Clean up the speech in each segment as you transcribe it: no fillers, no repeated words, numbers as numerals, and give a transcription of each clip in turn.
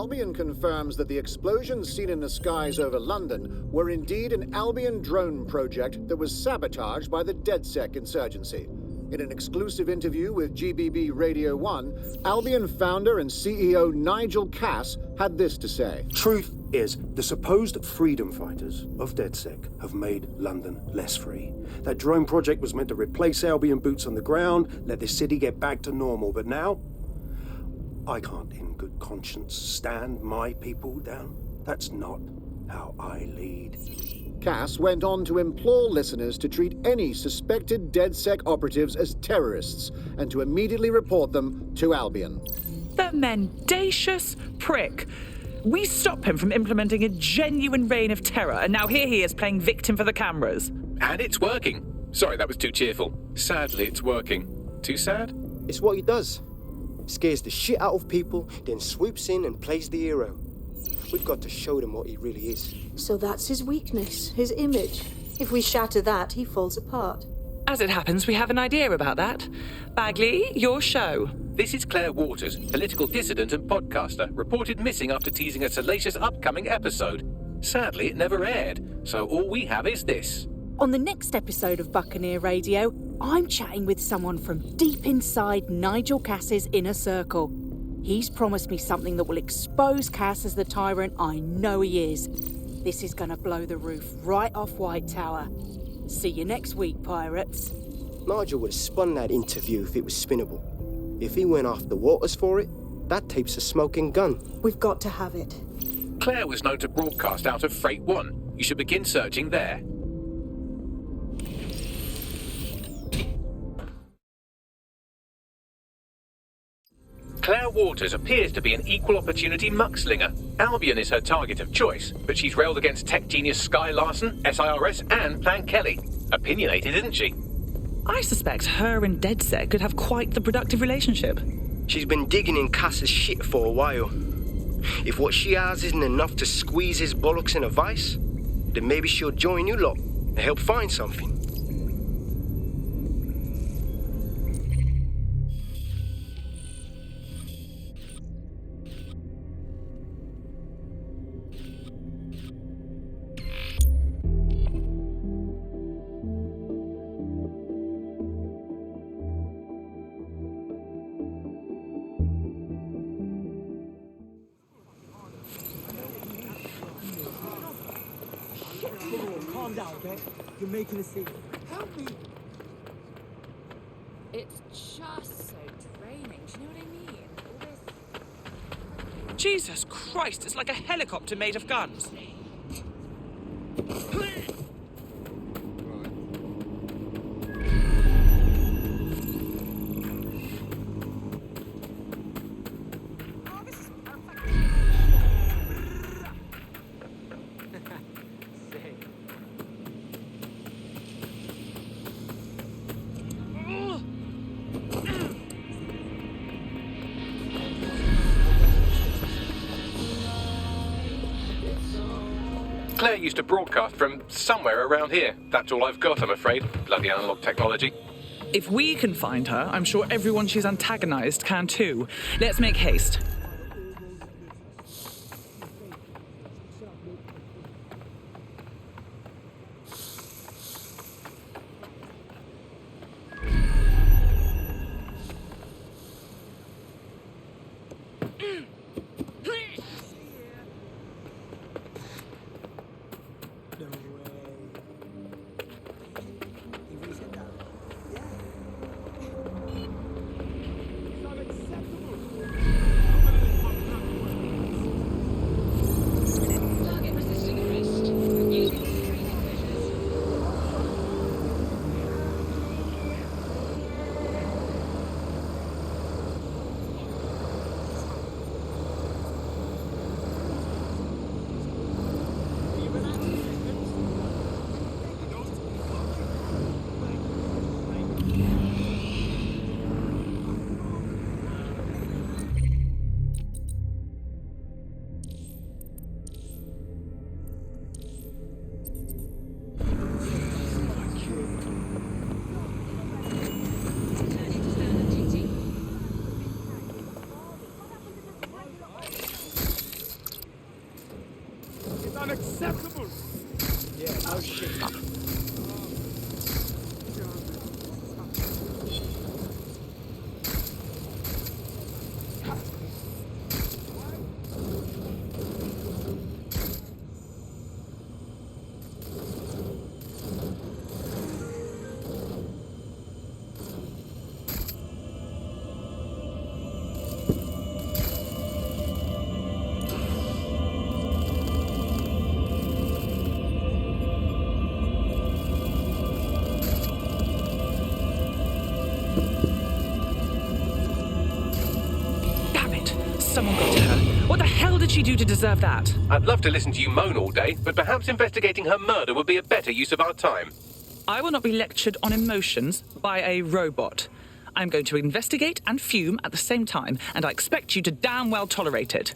Albion confirms that the explosions seen in the skies over London were indeed an Albion drone project that was sabotaged by the DedSec insurgency. In an exclusive interview with GBB Radio 1, Albion founder and CEO Nigel Cass had this to say. Truth is, the supposed freedom fighters of DedSec have made London less free. That drone project was meant to replace Albion boots on the ground, let the city get back to normal, but now I can't in good conscience stand my people down. That's not how I lead. Cass went on to implore listeners to treat any suspected DedSec operatives as terrorists and to immediately report them to Albion. The mendacious prick. We stop him from implementing a genuine reign of terror, and now here he is playing victim for the cameras. And it's working. Sorry, that was too cheerful. Sadly, it's working. Too sad? It's what he does. Scares the shit out of people, then swoops in and plays the hero. We've got to show them what he really is. So that's his weakness, his image. If we shatter that, he falls apart. As it happens, we have an idea about that. Bagley, your show. This is Claire Waters, political dissident and podcaster, reported missing after teasing a salacious upcoming episode. Sadly, it never aired, so all we have is this. On the next episode of Buccaneer Radio, I'm chatting with someone from deep inside Nigel Cass's inner circle. He's promised me something that will expose Cass as the tyrant I know he is. This is gonna blow the roof right off White Tower. See you next week, pirates. Nigel would have spun that interview if it was spinnable. If he went after Waters for it, that tape's a smoking gun. We've got to have it. Claire was known to broadcast out of Freight 1. You should begin searching there. Claire Waters appears to be an equal opportunity muckslinger. Albion is her target of choice, but she's railed against tech genius Sky Larson, SIRS, and Plan Kelly. Opinionated, isn't she? I suspect her and DedSec could have quite the productive relationship. She's been digging in Cass's shit for a while. If what she has isn't enough to squeeze his bollocks in a vice, then maybe she'll join you lot and help find something. Calm down, okay? You're making a scene. Help me! It's just so draining. Do you know what I mean? All this... Jesus Christ, it's like a helicopter made of guns. Claire used to broadcast from somewhere around here. That's all I've got, I'm afraid. Bloody analog technology. If we can find her, I'm sure everyone she's antagonized can too. Let's make haste. Someone got to her. What the hell did she do to deserve that? I'd love to listen to you moan all day, but perhaps investigating her murder would be a better use of our time. I will not be lectured on emotions by a robot. I'm going to investigate and fume at the same time, and I expect you to damn well tolerate it.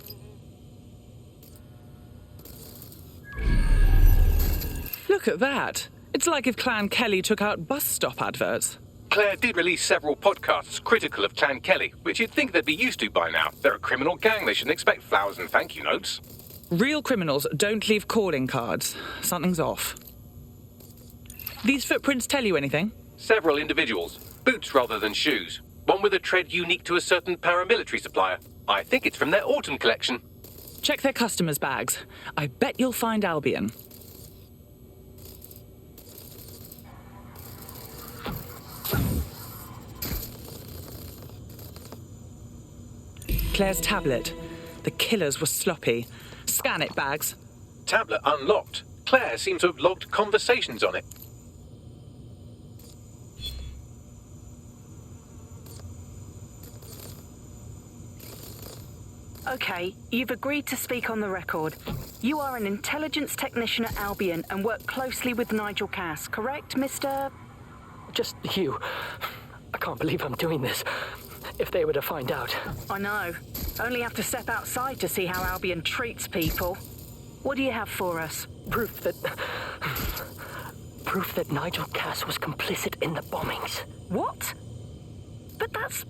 Look at that. It's like if Clan Kelly took out bus stop adverts. Claire did release several podcasts critical of Clan Kelly, which you'd think they'd be used to by now. They're a criminal gang, they shouldn't expect flowers and thank you notes. Real criminals don't leave calling cards. Something's off. These footprints tell you anything? Several individuals. Boots rather than shoes. One with a tread unique to a certain paramilitary supplier. I think it's from their autumn collection. Check their customers' bags. I bet you'll find Albion. Claire's tablet. The killers were sloppy. Scan it, Bags. Tablet unlocked. Claire seems to have logged conversations on it. Okay, you've agreed to speak on the record. You are an intelligence technician at Albion and work closely with Nigel Cass, correct, Mr...? Just you. I can't believe I'm doing this. If they were to find out. I know. Only have to step outside to see how Albion treats people. What do you have for us? Proof that Nigel Cass was complicit in the bombings. What? But that's...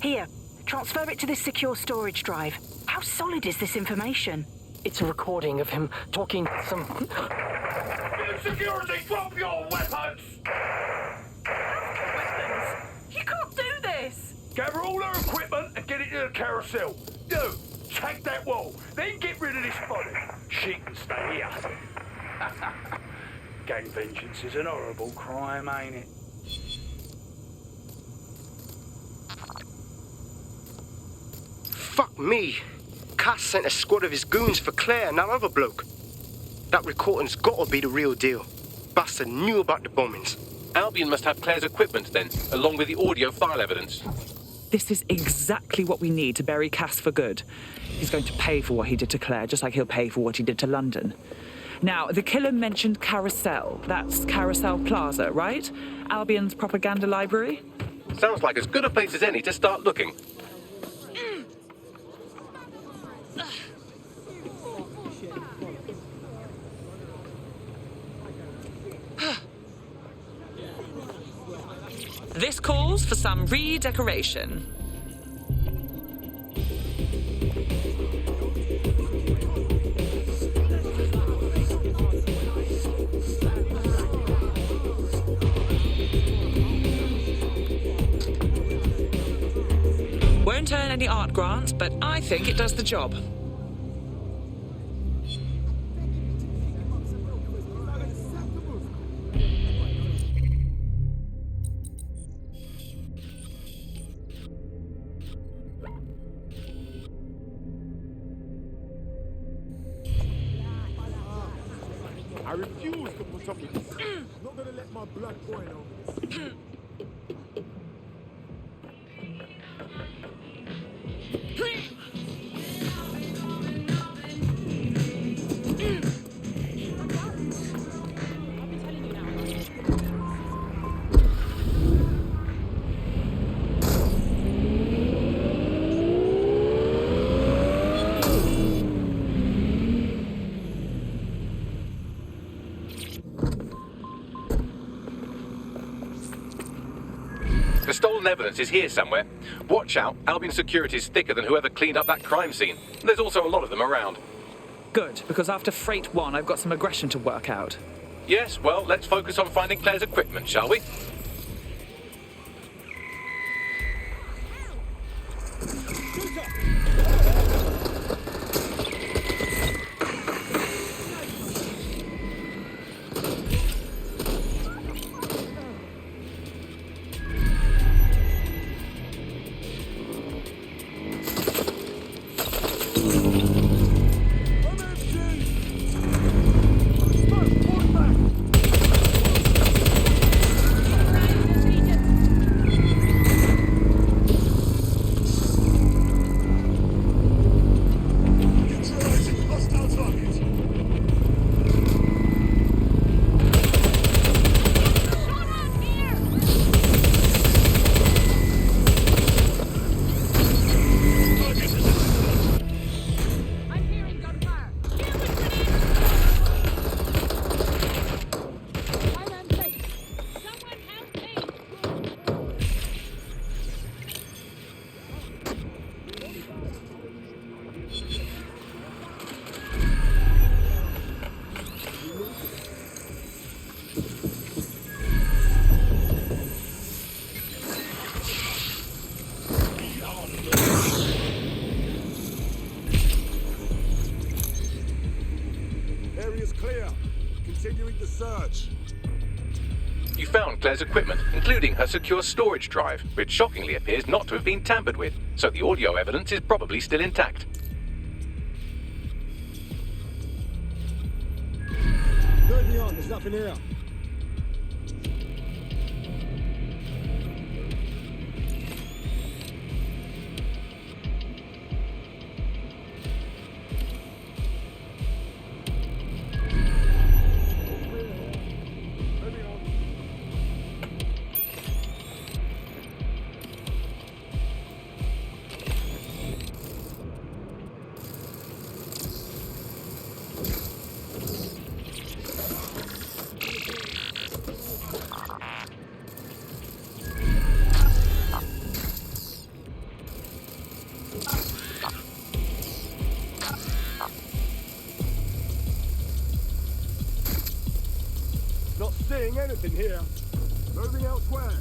Here, transfer it to this secure storage drive. How solid is this information? It's a recording of him talking some... Security, drop your weapons! Weapons? You can't do this! Gather all her equipment and get it to the carousel. Do. Take that wall. Then get rid of this body. She can stay here. Gang vengeance is an horrible crime, ain't it? Fuck me. Cass sent a squad of his goons for Claire and that other bloke. That recording's gotta be the real deal. Bastard knew about the bombings. Albion must have Claire's equipment then, along with the audio file evidence. This is exactly what we need to bury Cass for good. He's going to pay for what he did to Claire, just like he'll pay for what he did to London. Now, the killer mentioned Carousel. That's Carousel Plaza, right? Albion's propaganda library? Sounds like as good a place as any to start looking. This calls for some redecoration. Won't earn any art grants, but I think it does the job. I refuse to put up with this. I'm not gonna let my blood boil over this. The stolen evidence is here somewhere. Watch out, Albion security is thicker than whoever cleaned up that crime scene. There's also a lot of them around. Good, because after Freight 1, I've got some aggression to work out. Yes, well, let's focus on finding Claire's equipment, shall we? Area's clear. Continuing the search. You found Claire's equipment, including her secure storage drive, which shockingly appears not to have been tampered with, so the audio evidence is probably still intact. Moving on, there's nothing here. Not seeing anything here. Moving elsewhere.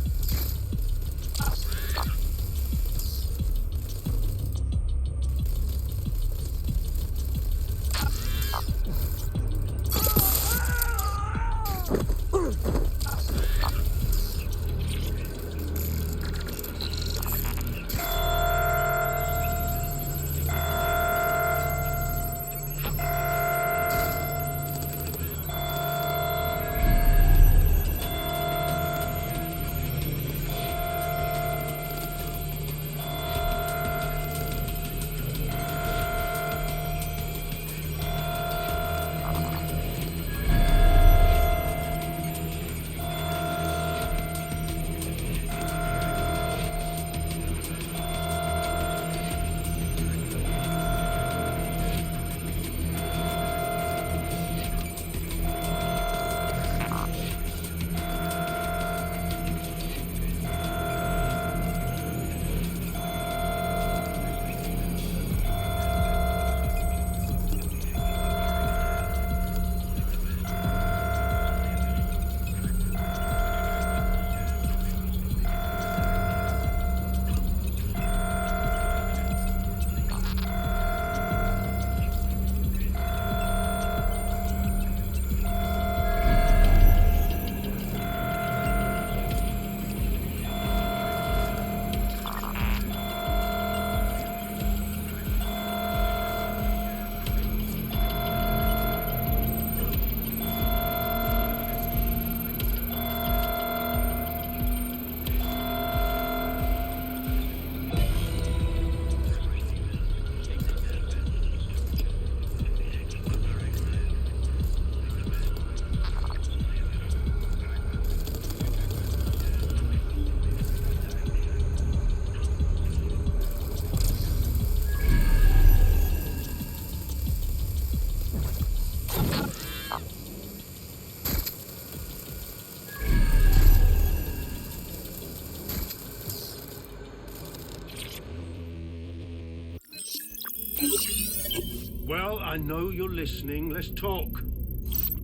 Well, I know you're listening. Let's talk.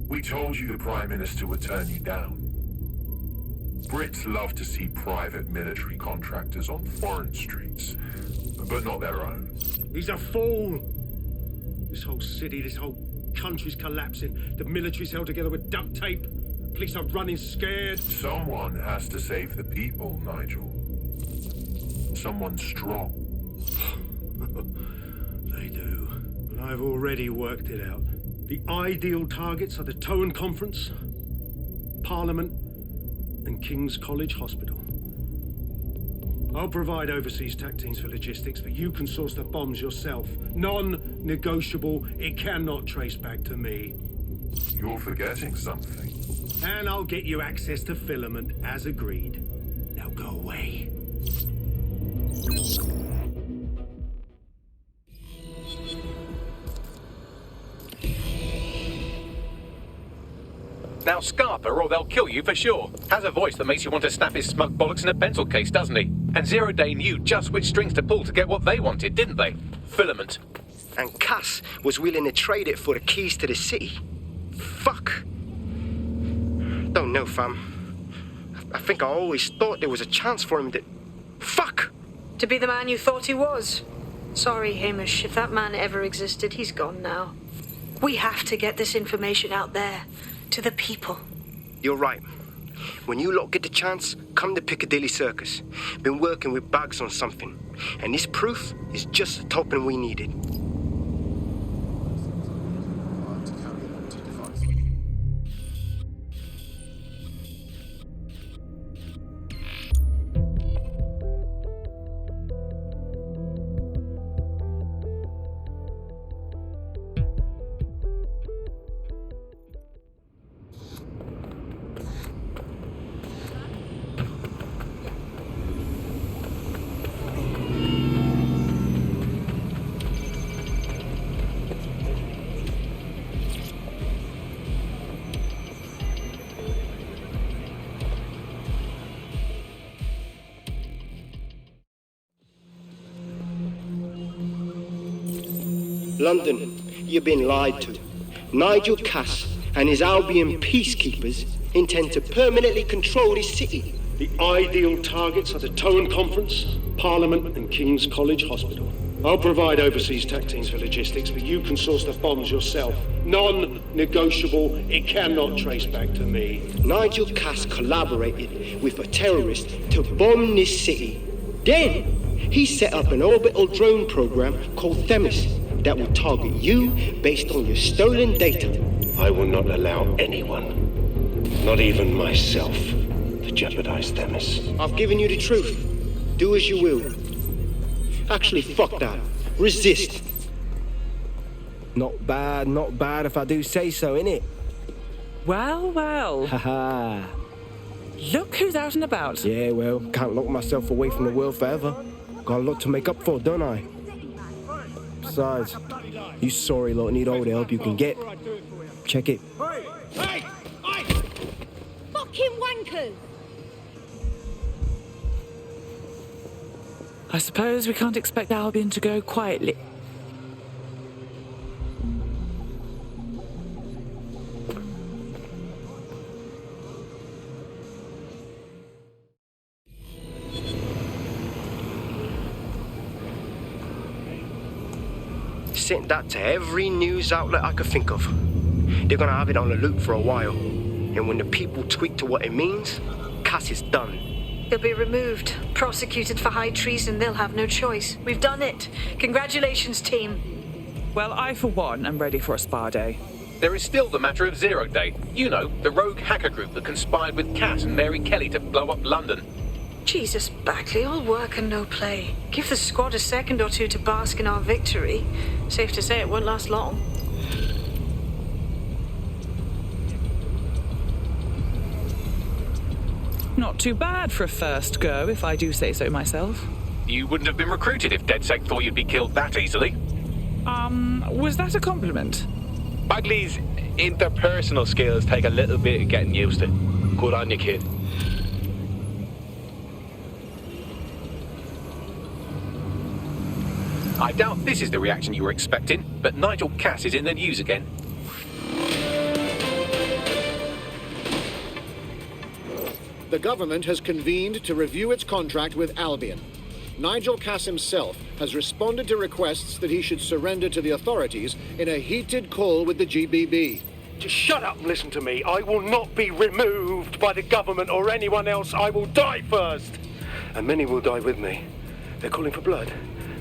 We told you the Prime Minister would turn you down. Brits love to see private military contractors on foreign streets, but not their own. He's a fool! This whole city, this whole country's collapsing. The military's held together with duct tape. Police are running scared. Someone has to save the people, Nigel. Someone strong. They do. But I've already worked it out. The ideal targets are the Towan Conference, Parliament, and King's College Hospital. I'll provide overseas tac teams for logistics, but you can source the bombs yourself. Non-negotiable. It cannot trace back to me. You're forgetting something. And I'll get you access to filament, as agreed. Now go away. Now Scarper, or they'll kill you for sure. Has a voice that makes you want to snap his smug bollocks in a pencil case, doesn't he? And Zero Day knew just which strings to pull to get what they wanted, didn't they? Filament. And Cass was willing to trade it for the keys to the city. Fuck. Don't know, fam. I think I always thought there was a chance for him to... Fuck! To be the man you thought he was. Sorry, Hamish. If that man ever existed, he's gone now. We have to get this information out there. To the people. You're right. When you lot get the chance, come to Piccadilly Circus. Been working with Bugs on something. And this proof is just the token we needed. London, you've been lied to. Nigel Cass and his Albion peacekeepers intend to permanently control this city. The ideal targets are the Towan Conference, Parliament, and King's College Hospital. I'll provide overseas tac teams for logistics, but you can source the bombs yourself. Non-negotiable. It cannot trace back to me. Nigel Cass collaborated with a terrorist to bomb this city. Then, he set up an orbital drone program called Themis that will target you based on your stolen data. I will not allow anyone, not even myself, to jeopardize Themis. I've given you the truth. Do as you will. Actually, fuck that. Resist. Not bad if I do say so, innit? Well, well. Haha. Look who's out and about. Yeah, well, can't lock myself away from the world forever. Got a lot to make up for, don't I? Besides, you sorry lot need all the help you can get. Check it. Hey! Fucking wankers! I suppose we can't expect Albion to go quietly. Sent that to every news outlet I could think of. They're gonna have it on the loop for a while. And when the people tweak to what it means, Cass is done. He'll be removed, prosecuted for high treason. They'll have no choice. We've done it. Congratulations, team. Well, I, for one, am ready for a spa day. There is still the matter of Zero Day. You know, the rogue hacker group that conspired with Cass and Mary Kelly to blow up London. Jesus, Backley, all work and no play. Give the squad a second or two to bask in our victory. Safe to say it won't last long. Not too bad for a first go, if I do say so myself. You wouldn't have been recruited if DedSec thought you'd be killed that easily. Was that a compliment? Bagley's interpersonal skills take a little bit of getting used to. Good on you, kid. I doubt this is the reaction you were expecting, but Nigel Cass is in the news again. The government has convened to review its contract with Albion. Nigel Cass himself has responded to requests that he should surrender to the authorities in a heated call with the GBB. Just shut up and listen to me. I will not be removed by the government or anyone else. I will die first. And many will die with me. They're calling for blood.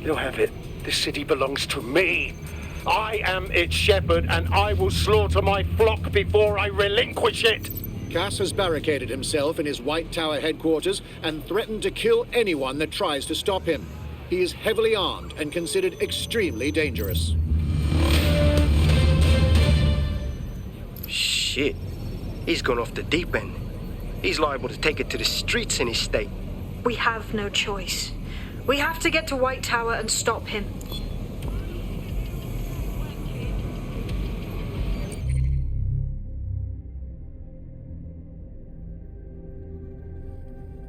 They'll have it. This city belongs to me. I am its shepherd, and I will slaughter my flock before I relinquish it. Cass has barricaded himself in his White Tower headquarters and threatened to kill anyone that tries to stop him. He is heavily armed and considered extremely dangerous. Shit. He's gone off the deep end. He's liable to take it to the streets in his state. We have no choice. We have to get to White Tower and stop him.